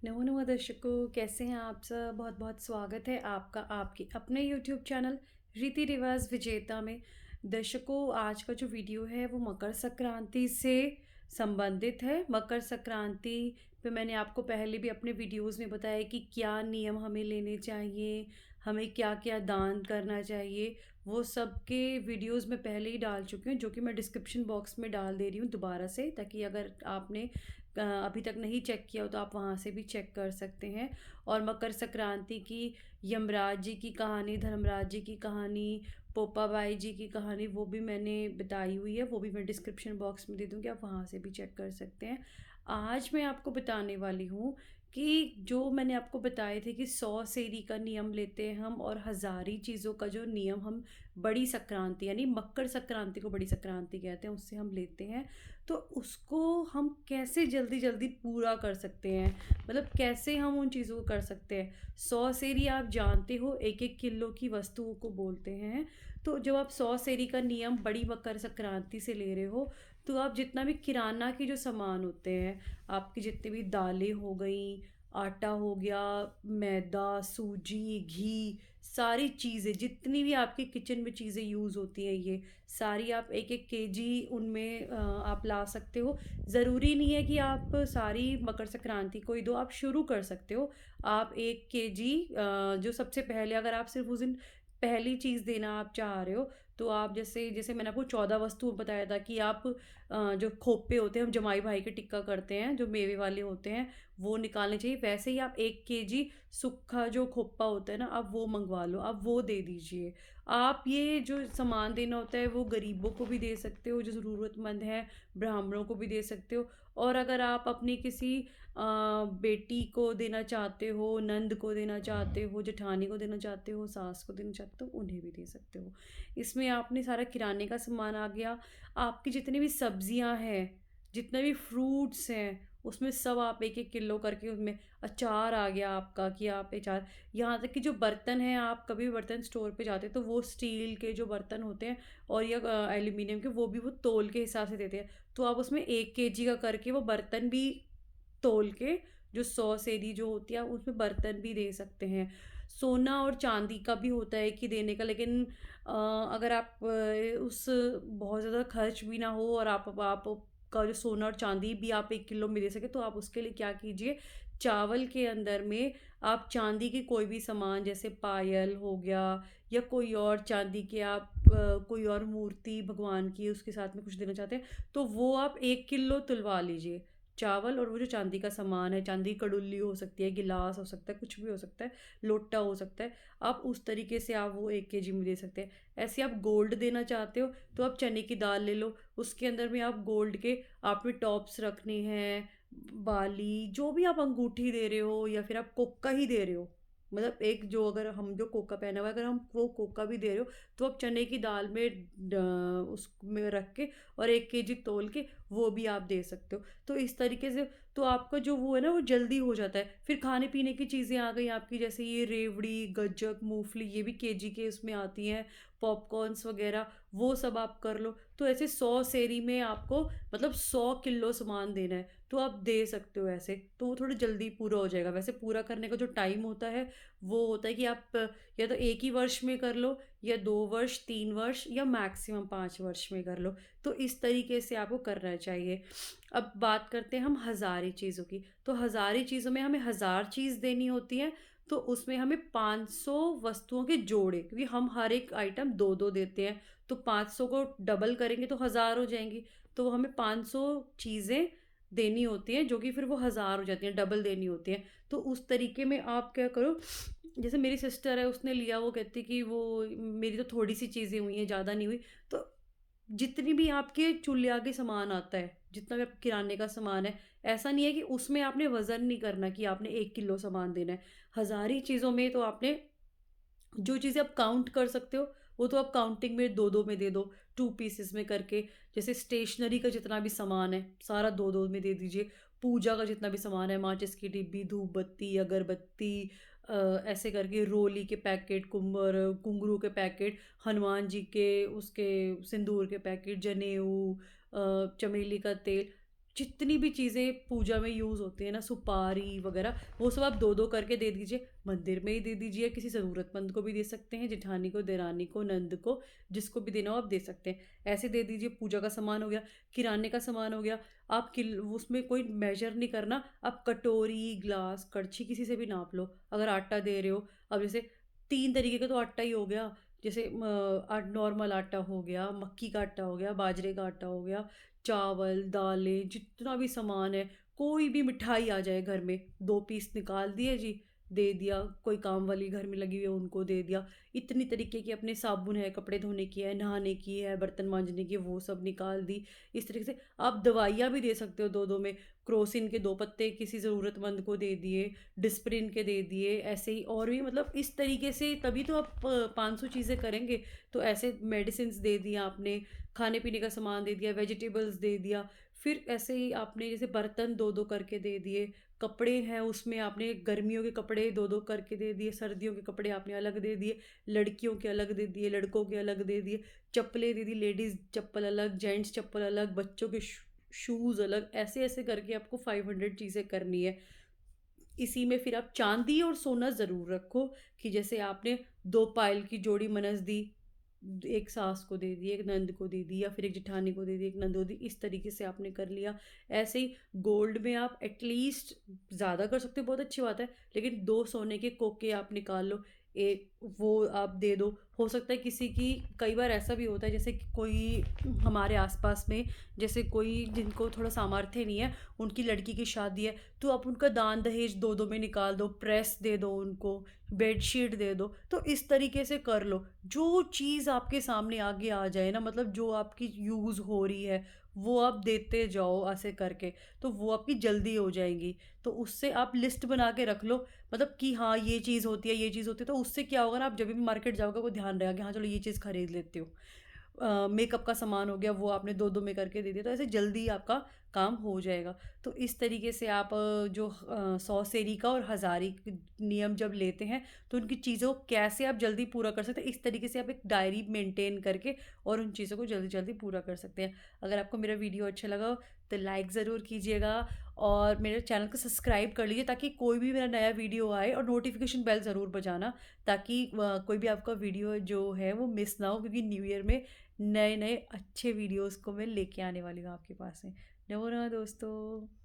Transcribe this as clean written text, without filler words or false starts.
नमो नमो दर्शकों, कैसे हैं आप सब। बहुत बहुत स्वागत है आपका आपके अपने यूट्यूब चैनल रीति रिवाज विजेता में। दर्शकों, आज का जो वीडियो है वो मकर संक्रांति से संबंधित है। मकर संक्रांति पे मैंने आपको पहले भी अपने वीडियोस में बताया कि क्या नियम हमें लेने चाहिए, हमें क्या क्या दान करना चाहिए। वो सब के वीडियोस मैं पहले ही डाल चुकी हूँ, जो कि मैं डिस्क्रिप्शन बॉक्स में डाल दे रही हूँ दोबारा से, ताकि अगर आपने अभी तक नहीं चेक किया हो तो आप वहाँ से भी चेक कर सकते हैं। और मकर संक्रांति की यमराज जी की कहानी, धर्मराज जी की कहानी, पोपाबाई जी की कहानी, वो भी मैंने बताई हुई है। वो भी मैं डिस्क्रिप्शन बॉक्स में दे दूँगी, आप वहाँ से भी चेक कर सकते हैं। आज मैं आपको बताने वाली हूँ कि जो मैंने आपको बताए थे कि 100 सेरी का नियम लेते हैं हम, और हज़ारी चीज़ों का जो नियम हम बड़ी संक्रांति यानी मकर संक्रांति को बड़ी संक्रांति कहते हैं, उससे हम लेते हैं। तो उसको हम कैसे जल्दी जल्दी पूरा कर सकते हैं, मतलब कैसे हम उन चीज़ों को कर सकते हैं। 100 सेरी आप जानते हो 1-1 किलो की वस्तुओं को बोलते हैं। तो जब आप 100 सेरी का नियम बड़ी मकर संक्रांति से ले रहे हो, तो आप जितना भी किराना के जो सामान होते हैं, आपकी जितनी भी दालें हो गई, आटा हो गया, मैदा, सूजी, घी, सारी चीज़ें जितनी भी आपके किचन में चीज़ें यूज़ होती हैं, ये सारी आप 1-1 केजी उनमें आप ला सकते हो। ज़रूरी नहीं है कि आप सारी मकर संक्रांति को ही दो, आप शुरू कर सकते हो। आप 1 केजी जो सबसे पहले, अगर आप सिर्फ उस दिन पहली चीज़ देना आप चाह रहे हो, तो आप जैसे जैसे मैंने आपको 14 वस्तु बताया था कि आप जो खोपे होते हैं, हम जमाई भाई के टिक्का करते हैं, जो मेवे वाले होते हैं, वो निकालने चाहिए। वैसे ही आप 1 केजी सूखा जो खोपा होता है ना, आप वो मंगवा लो, आप वो दे दीजिए। आप ये जो सामान देना होता है वो गरीबों को भी दे सकते हो, जो ज़रूरतमंद हैं, ब्राह्मणों को भी दे सकते हो। और अगर आप अपनी किसी बेटी को देना चाहते हो, नंद को देना चाहते हो, जेठानी को देना चाहते हो, सास को देना चाहते हो, उन्हें भी दे सकते हो। इसमें आपने सारा किराने का सामान आ गया। आपकी जितनी भी सब्जियां हैं, जितने भी फ्रूट्स हैं, उसमें सब आप 1-1 किलो करके, उसमें अचार आ गया आपका कि आप अचार। यहाँ तक कि जो बर्तन हैं, आप कभी भी बर्तन स्टोर पे जाते हैं तो वो स्टील के जो बर्तन होते हैं, और या एल्यूमिनियम के, वो भी वो तोल के हिसाब से देते हैं। तो आप उसमें 1 केजी का करके वो बर्तन भी तोल के, जो 100 सेरी जो होती है, उसमें बर्तन भी दे सकते हैं। सोना और चांदी का भी होता है कि देने का, लेकिन अगर आप उस बहुत ज़्यादा खर्च भी ना हो, और आप का जो सोना और चांदी भी आप 1 किलो में दे सके, तो आप उसके लिए क्या कीजिए, चावल के अंदर में आप चांदी की कोई भी सामान, जैसे पायल हो गया, या कोई और चांदी के आप कोई और मूर्ति भगवान की उसके साथ में कुछ देना चाहते हैं, तो वो आप 1 किलो तुलवा लीजिए। चावल और वो जो चांदी का सामान है, चांदी की कड़ुल्ली हो सकती है, गिलास हो सकता है, कुछ भी हो सकता है, लोटा हो सकता है, आप उस तरीके से आप वो 1 केजी में दे सकते हैं। ऐसे आप गोल्ड देना चाहते हो, तो आप चने की दाल ले लो, उसके अंदर में आप गोल्ड के आपने टॉप्स रखने हैं, बाली, जो भी आप अंगूठी दे रहे हो, या फिर आप कोका ही दे रहे हो, मतलब एक जो, अगर हम जो कोका पहना हुआ है, अगर हम वो कोका भी दे रहे हो, तो आप चने की दाल में उसमें रख के और 1 केजी तोल के वो भी आप दे सकते हो। तो इस तरीके से तो आपका जो वो है ना, वो जल्दी हो जाता है। फिर खाने पीने की चीज़ें आ गई आपकी, जैसे ये रेवड़ी, गज्जक, मूंगफली, ये भी केजी के उसमें आती हैं, पॉपकॉर्न्स वगैरह, वो सब आप कर लो। तो ऐसे 100 सेरी में आपको मतलब 100 किलो सामान देना है, तो आप दे सकते हो ऐसे, तो वो थोड़ा जल्दी पूरा हो जाएगा। वैसे पूरा करने का जो टाइम होता है, वो होता है कि आप या तो एक ही वर्ष में कर लो, या 2 वर्ष, 3 वर्ष, या मैक्सिमम 5 वर्ष में कर लो। तो इस तरीके से आपको करना चाहिए। अब बात करते हैं हम हज़ारी चीज़ों की। तो हज़ारी चीज़ों में हमें 1000 चीज़ देनी होती है, तो उसमें हमें 500 वस्तुओं के जोड़े, क्योंकि हम हर एक आइटम दो दो देते हैं, तो 500 को डबल करेंगे तो 1000 हो जाएंगी। तो वो हमें 500 चीज़ें देनी होती हैं, जो कि फिर वो 1000 हो जाती हैं, डबल देनी होती हैं। तो उस तरीके में आप क्या करो, जैसे मेरी सिस्टर है, उसने लिया, वो कहती कि वो मेरी तो थोड़ी सी चीज़ें हुई हैं, ज़्यादा नहीं हुई। तो जितनी भी आपके चूल्हे आगे सामान आता है, जितना भी आपके किराने का सामान है, ऐसा नहीं है कि उसमें आपने वज़न नहीं करना कि आपने 1 किलो सामान देना है। हज़ारी चीज़ों में तो आपने जो चीज़ें आप काउंट कर सकते हो, वो तो आप काउंटिंग में दो दो में दे दो, 2 पीसेस में करके। जैसे स्टेशनरी का जितना भी सामान है, सारा दो दो में दे दीजिए। पूजा का जितना भी सामान है, माचिस की डिब्बी, धूप बत्ती, अगरबत्ती, ऐसे करके रोली के पैकेट, कुम्बर घुंघरू के पैकेट, हनुमान जी के उसके सिंदूर के पैकेट, जनेऊ, चमेली का तेल, जितनी भी चीज़ें पूजा में यूज़ होती है ना, सुपारी वगैरह, वो सब आप दो दो करके दे दीजिए। मंदिर में ही दे दीजिए, किसी ज़रूरतमंद को भी दे सकते हैं, जेठानी को, देरानी को, नंद को, जिसको भी देना हो आप दे सकते हैं। ऐसे दे दीजिए। पूजा का सामान हो गया, किराने का सामान हो गया। आप किल उसमें कोई मेजर नहीं करना, आप कटोरी, ग्लास, कड़छी किसी से भी नाप लो। अगर आटा दे रहे हो, अब जैसे 3 तरीके का तो आटा ही हो गया, जैसे नॉर्मल आटा हो गया, मक्की का आटा हो गया, बाजरे का आटा हो गया, चावल, दालें, जितना भी सामान है, कोई भी मिठाई आ जाए घर में, 2 पीस निकाल दिए जी, दे दिया। कोई काम वाली घर में लगी हुई है उनको दे दिया। इतनी तरीके की, अपने साबुन है, कपड़े धोने की है, नहाने की है, बर्तन मांजने की है, वो सब निकाल दी। इस तरीके से आप दवाइयाँ भी दे सकते हो दो दो में। क्रोसिन के 2 पत्ते किसी ज़रूरतमंद को दे दिए, डिस्प्रिन के दे दिए, ऐसे ही और भी, मतलब इस तरीके से तभी तो आप 500 चीज़ें करेंगे। तो ऐसे मेडिसिन्स दे दिया आपने, खाने पीने का सामान दे दिया, वेजिटेबल्स दे दिया। फिर ऐसे ही आपने जैसे बर्तन दो दो करके दे दिए, कपड़े हैं उसमें आपने गर्मियों के कपड़े दो दो करके दे दिए, सर्दियों के कपड़े आपने अलग दे दिए, लड़कियों के अलग दे दिए, लड़कों के अलग दे दिए, चप्पलें दे दी, लेडीज़ चप्पल अलग, जेंट्स चप्पल अलग, बच्चों के शूज़ अलग। ऐसे ऐसे करके आपको 500 चीज़ें करनी है। इसी में फिर आप चांदी और सोना ज़रूर रखो, कि जैसे आपने 2 पायल की जोड़ी मनस दी, एक सास को दे दी, एक नंद को दे दी, या फिर एक जेठानी को दे दी, एक नंद को दी, इस तरीके से आपने कर लिया। ऐसे ही गोल्ड में आप एटलीस्ट, ज़्यादा कर सकते हो बहुत अच्छी बात है, लेकिन 2 सोने के कोके आप निकाल लो, एक वो आप दे दो। हो सकता है किसी की, कई बार ऐसा भी होता है जैसे कि कोई हमारे आसपास में, जैसे कोई जिनको थोड़ा सामर्थ्य नहीं है, उनकी लड़की की शादी है, तो आप उनका दान दहेज दो दो में निकाल दो, प्रेस दे दो उनको, बेडशीट दे दो। तो इस तरीके से कर लो। जो चीज़ आपके सामने आगे आ जाए ना, मतलब जो आपकी यूज़ हो रही है, वो आप देते जाओ ऐसे करके, तो वो आपकी जल्दी हो जाएगी। तो उससे आप लिस्ट बना के रख लो, मतलब कि हाँ ये चीज़ होती है, ये चीज़ होती है, तो उससे क्या होगा ना, आप जब भी मार्केट जाओगे वो ध्यान रहेगा कि हाँ चलो ये चीज़ खरीद लेते हो। मेकअप का सामान हो गया, वो आपने दो दो में करके दे दिया, तो ऐसे जल्दी आपका काम हो जाएगा। तो इस तरीके से आप जो 100 सेरी का और हज़ारी नियम जब लेते हैं, तो उनकी चीज़ों को कैसे आप जल्दी पूरा कर सकते हैं, इस तरीके से आप एक डायरी मेंटेन करके और उन चीज़ों को जल्दी जल्दी पूरा कर सकते हैं। अगर आपको मेरा वीडियो अच्छा लगा हो, तो लाइक ज़रूर कीजिएगा, और मेरे चैनल को सब्सक्राइब कर लीजिए, ताकि कोई भी मेरा नया वीडियो आए, और नोटिफिकेशन बेल ज़रूर बजाना, ताकि कोई भी आपका वीडियो जो है वो मिस ना हो, क्योंकि न्यू ईयर में नए नए अच्छे वीडियोस को मैं लेके आने वाली हूँ आपके पास में। नमो नमः दोस्तों।